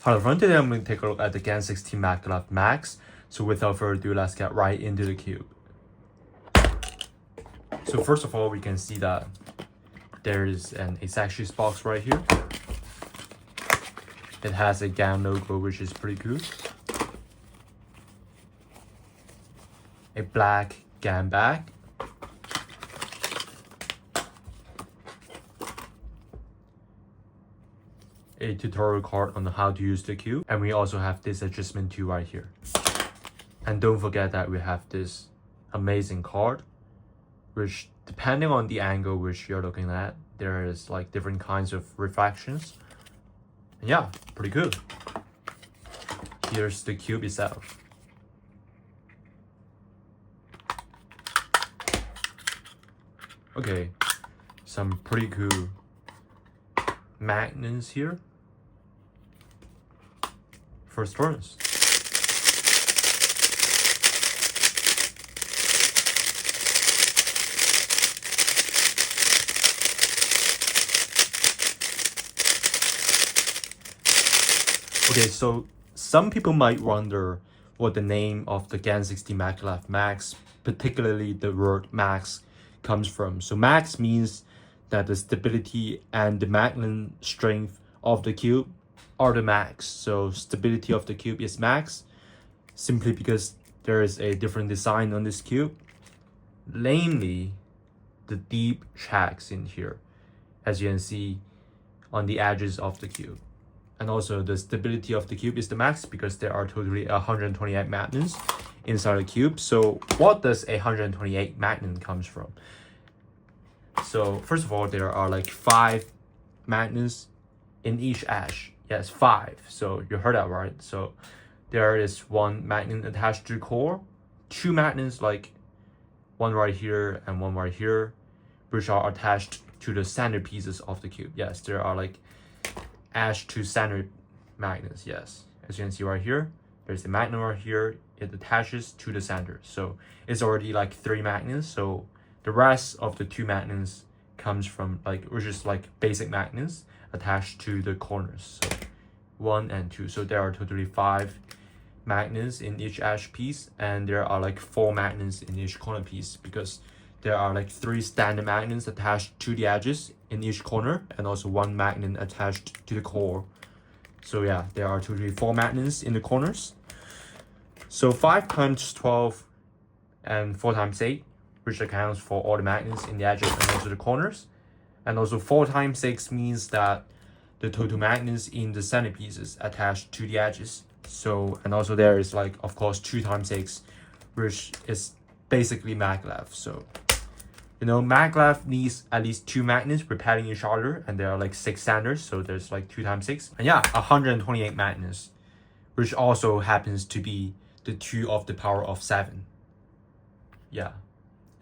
Hello everyone, today I'm going to take a look at the GAN 16 Maglev Max. So without further ado, let's get right into the cube. So first of all, we can see that there is an accessories box right here. It has a GAN logo, which is pretty cool. A black GAN bag. A tutorial card on how to use the cube, and we also have this adjustment tool right here. And don't forget that we have this amazing card, which depending on the angle which you're looking at, there is like different kinds of reflections. And yeah, pretty cool. Here's the cube itself. Okay, some pretty cool magnets here. First turns. Okay, so some people might wonder what the name of the GAN 16 Maglev Max, particularly the word Max, comes from. So Max means that the stability and the magnet strength of the cube are the max. So stability of the cube is max, simply because there is a different design on this cube, namely the deep tracks in here, as you can see on the edges of the cube. And also the stability of the cube is the max because there are totally 128 magnets inside the cube. So what does a 128 magnet comes from? So first of all, there are like 5 magnets in each edge. Yes, 5. So you heard that right. So there is 1 magnet attached to the core, 2 magnets, like one right here and one right here, which are attached to the center pieces of the cube. Yes, there are like edge to center magnets. Yes, as you can see right here, there's a magnet right here. It attaches to the center. So it's already like 3 magnets. So the rest of the 2 magnets comes from which is like basic magnets attached to the corners. So 1 and 2. So there are totally 5 magnets in each edge piece, and there are like 4 magnets in each corner piece because there are like 3 standard magnets attached to the edges in each corner, and also 1 magnet attached to the core. So yeah, there are totally 4 magnets in the corners. So 5 times 12 and 4 times 8, which accounts for all the magnets in the edges and also the corners. And also 4 times 6 means that the total magnets in the center pieces attached to the edges. So, and also there is like, of course, 2 times 6, which is basically maglev. So, you know, maglev needs at least 2 magnets repelling each other, and there are like 6 centers. So there's like 2 times 6. And yeah, 128 magnets, which also happens to be the 2 of the power of 7. Yeah,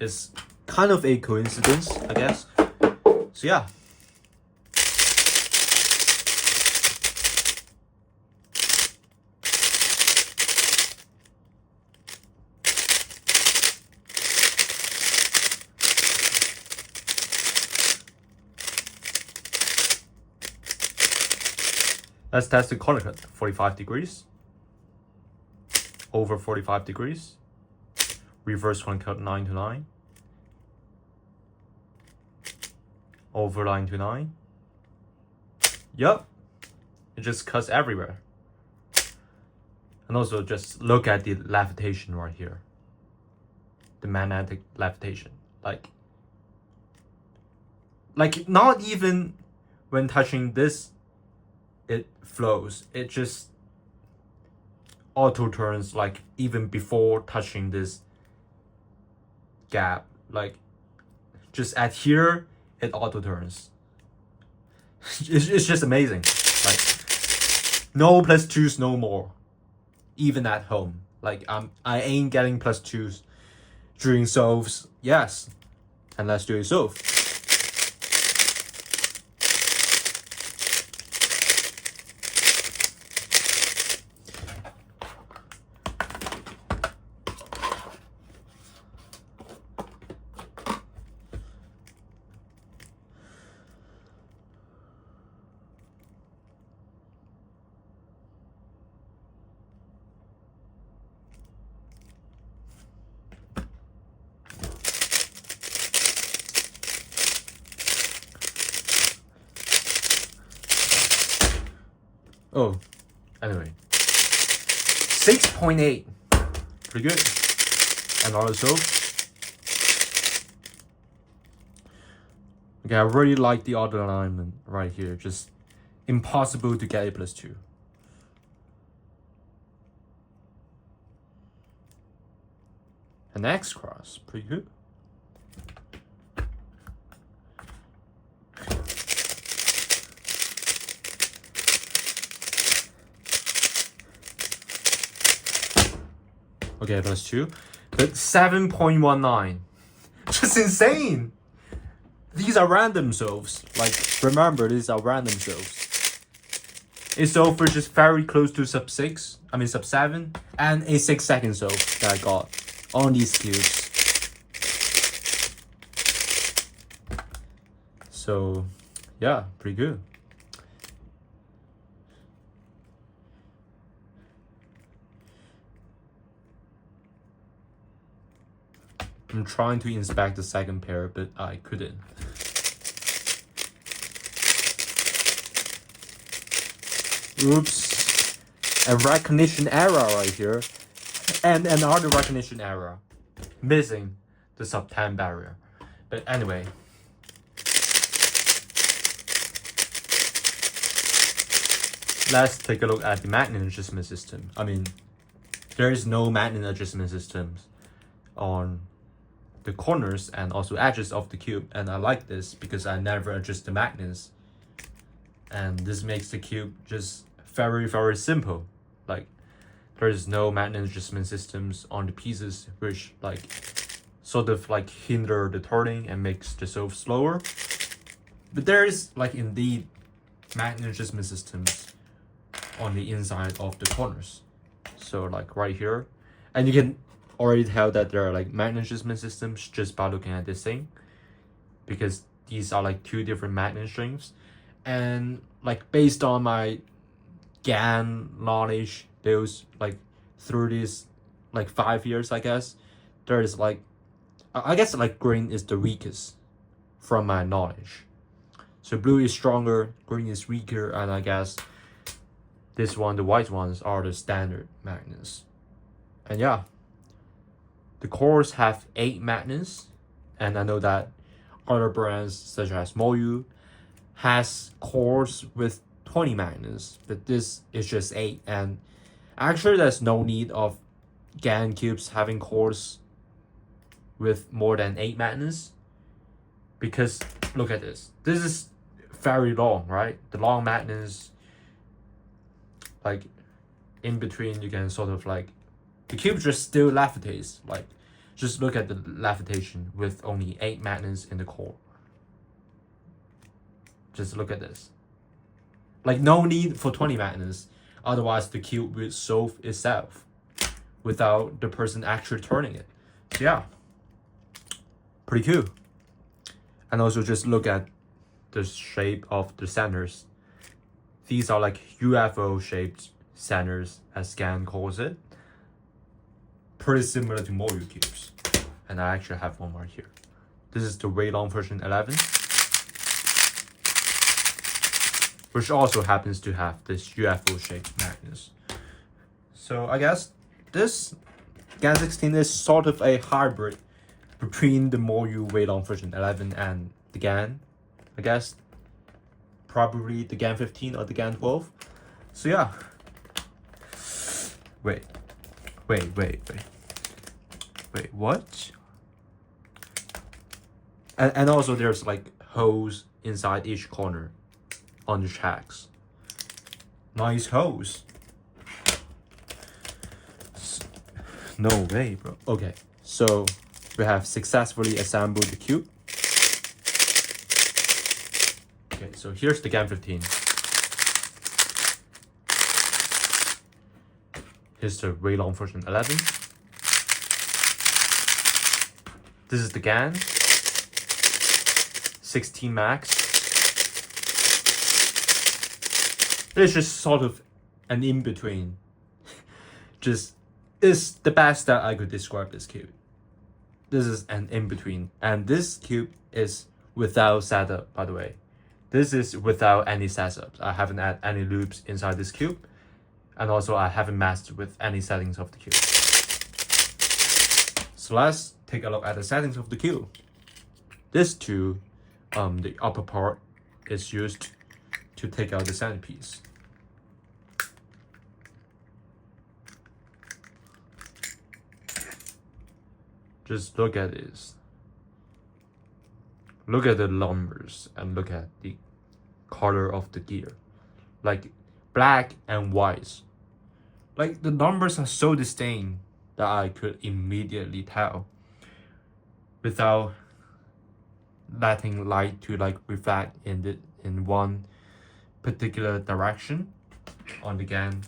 it's kind of a coincidence, I guess. So yeah. Let's test the corner cut. 45 degrees. Over 45 degrees. Reverse corner cut 9 to 9. Over 9 to 9. Yup. It just cuts everywhere. And also just look at the levitation right here. The magnetic levitation. Like not even when touching this, it flows. It just auto turns like even before touching this gap. Like just at here, it auto turns. It's just amazing. Like no +2s no more, even at home. Like I ain't getting +2s during solves. Yes, and let's do a solve. Oh, anyway. 6.8. Pretty good. And also, okay, I really like the other alignment right here. Just impossible to get A+2. And X cross, pretty good. Okay, +2. But 7.19. Just insane. These are random solves. Like, remember, these are random solves. A solve which is very close to sub 7, and a 6-second solve that I got on these cubes. So, yeah, pretty good. I'm trying to inspect the second pair, but I couldn't. Oops. A recognition error right here. And another recognition error. Missing the sub 10 barrier. But anyway. Let's take a look at the magnet adjustment system. I mean, there is no magnet adjustment systems on the corners and also edges of the cube, and I like this because I never adjust the magnets, and this makes the cube just very, very simple. Like, there is no magnet adjustment systems on the pieces which like sort of like hinder the turning and makes the solve slower, but there is like indeed magnet adjustment systems on the inside of the corners. So like right here, and you can already tell that there are like magnet adjustment systems just by looking at this thing, because these are like two different magnet strings, and like based on my GAN knowledge, those like through these like 5 years, I guess there's like I guess like green is the weakest from my knowledge. So blue is stronger, green is weaker, and I guess this one, the white ones, are the standard magnets. And yeah, the cores have 8 magnets, and I know that other brands such as Moyu has cores with 20 magnets, but this is just 8, and actually there's no need of GAN cubes having cores with more than 8 magnets, because look at this. This is very long, right? The long magnets, like in between, you can sort of like the cube just still levitates. Like, just look at the levitation with only 8 magnets in the core. Just look at this. Like, no need for 20 magnets. Otherwise, the cube will solve itself without the person actually turning it. So yeah, pretty cool. And also just look at the shape of the centers. These are like UFO shaped centers, as GAN calls it. Pretty similar to Moyu cubes. And I actually have one right here. This is the Weilong version 11, which also happens to have this UFO shaped magnets. So I guess this GAN 16 is sort of a hybrid between the Moyu Weilong version 11 and the GAN, I guess. Probably the GAN 15 or the GAN 12. So yeah. Wait, what? And also there's like holes inside each corner on the tracks. Nice holes. No way, bro. Okay, so we have successfully assembled the cube. Okay, so here's the GAN 15. Here's the Weilong version 11. This is the GAN 16 Max. It's just sort of an in-between. Just is the best that I could describe this cube. This is an in-between. And this cube is without setup, by the way. this is without any setups. I haven't added any loops inside this cube, and also I haven't messed with any settings of the cube. So let's take a look at the settings of the cube. This tool, the upper part, is used to take out the centerpiece. Just look at this. Look at the numbers and look at the color of the gear. Like black and white. Like the numbers are so distinct that I could immediately tell without letting light to like reflect in one particular direction on the GAN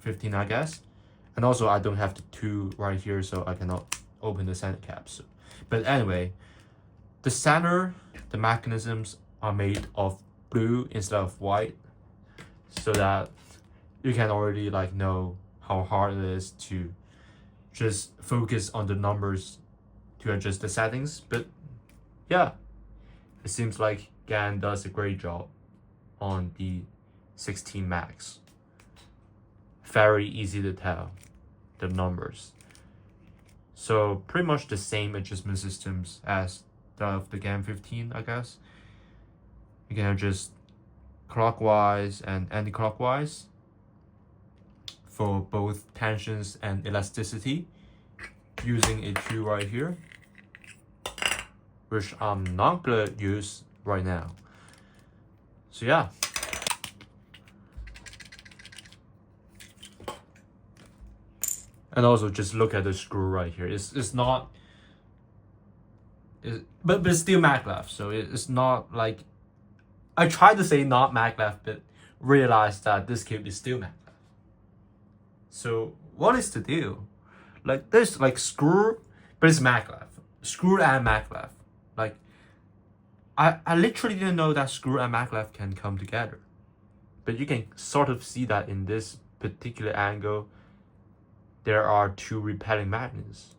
15, I guess. And also I don't have the tool right here, so I cannot open the center cap. So, but anyway, the center, the mechanisms are made of blue instead of white, so that you can already like know how hard it is to just focus on the numbers to adjust the settings. But yeah, it seems like GAN does a great job on the 16 Max. Very easy to tell the numbers. So pretty much the same adjustment systems as that of the GAN 15, I guess. You can adjust clockwise and anti-clockwise for both tensions and elasticity using a tool right here, which I'm not gonna use right now. So yeah. And also just look at the screw right here. It's not, but it's still maglev, so it's not like, I tried to say not maglev, but realized that this cube is still maglev. So what is the deal? Like there's like screw, but it's maglev. Screw and maglev. Like I literally didn't know that screw and maglev can come together. But you can sort of see that in this particular angle, there are two repelling magnets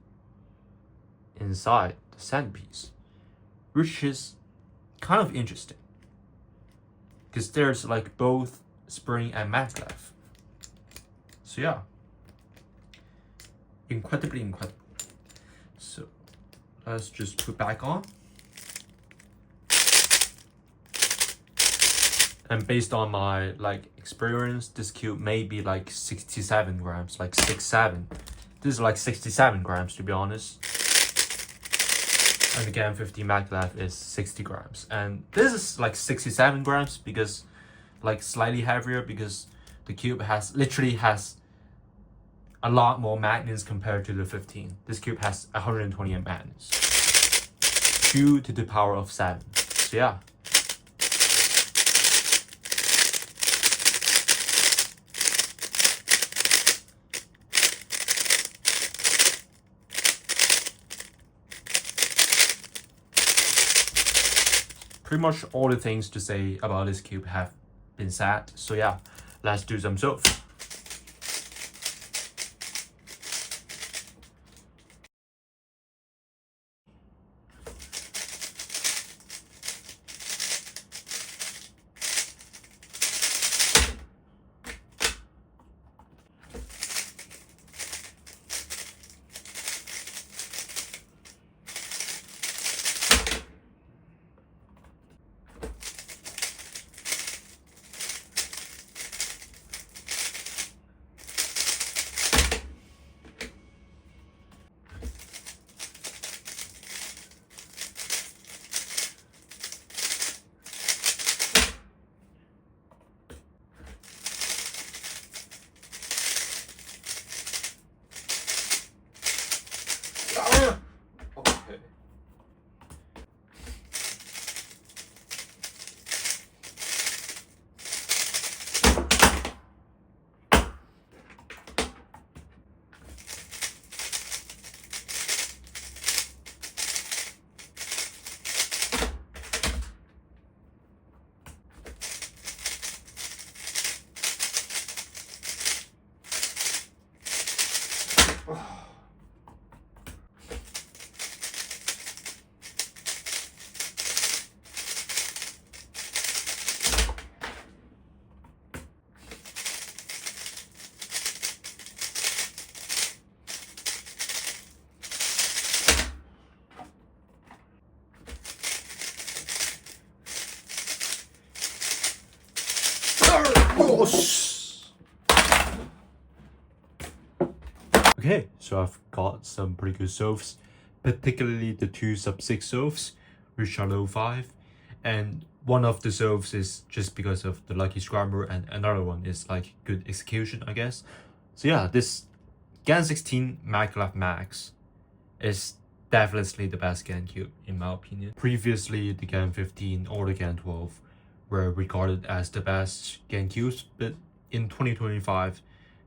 inside the centerpiece, which is kind of interesting because there's like both spring and maglev. So yeah, incredibly incredible. So let's just put back on. And based on my like experience, this cube may be like 67 grams, like 6-7. This is like 67 grams to be honest. And again, 50 maglev is 60 grams. And this is like 67 grams because like slightly heavier because the cube literally has a lot more magnets compared to the 15. This cube has 128 magnets. 2 to the power of 7. So yeah. Pretty much all the things to say about this cube have been said. So yeah, let's do some solve. Okay. Okay, so I've got some pretty good solves, particularly the two sub-6 solves, which are low 5. And one of the solves is just because of the lucky scramble, and another one is like good execution, I guess. So yeah, this GAN 16 Maglev Max is definitely the best GAN cube in my opinion. Previously, the GAN 15 or the GAN 12 were regarded as the best GAN cubes, but in 2025,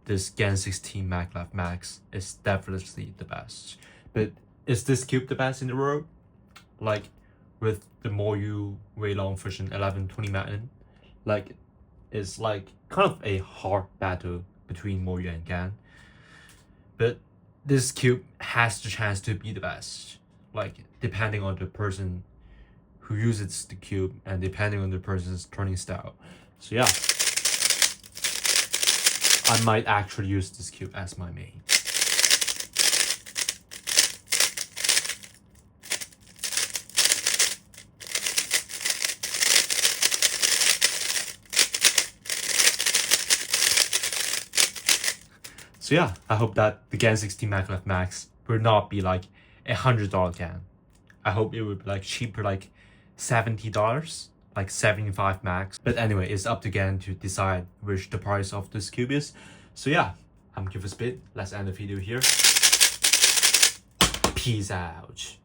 this GAN 16 Maglev Max is definitely the best. But is this cube the best in the world? Like, with the Moyu Weilong version 1120 Magnum, like, it's like kind of a hard battle between Moyu and GAN. But this cube has the chance to be the best, like depending on the person who uses the cube and depending on the person's turning style. So yeah, I might actually use this cube as my main. So yeah, I hope that the GAN 16 Maglev Max will not be like $100 GAN. I hope it would be like cheaper, like $70, like 75 max. But anyway, it's up to GAN to decide which the price of this cube is. So yeah, I'm Give a Spit. Let's end the video here. Peace out.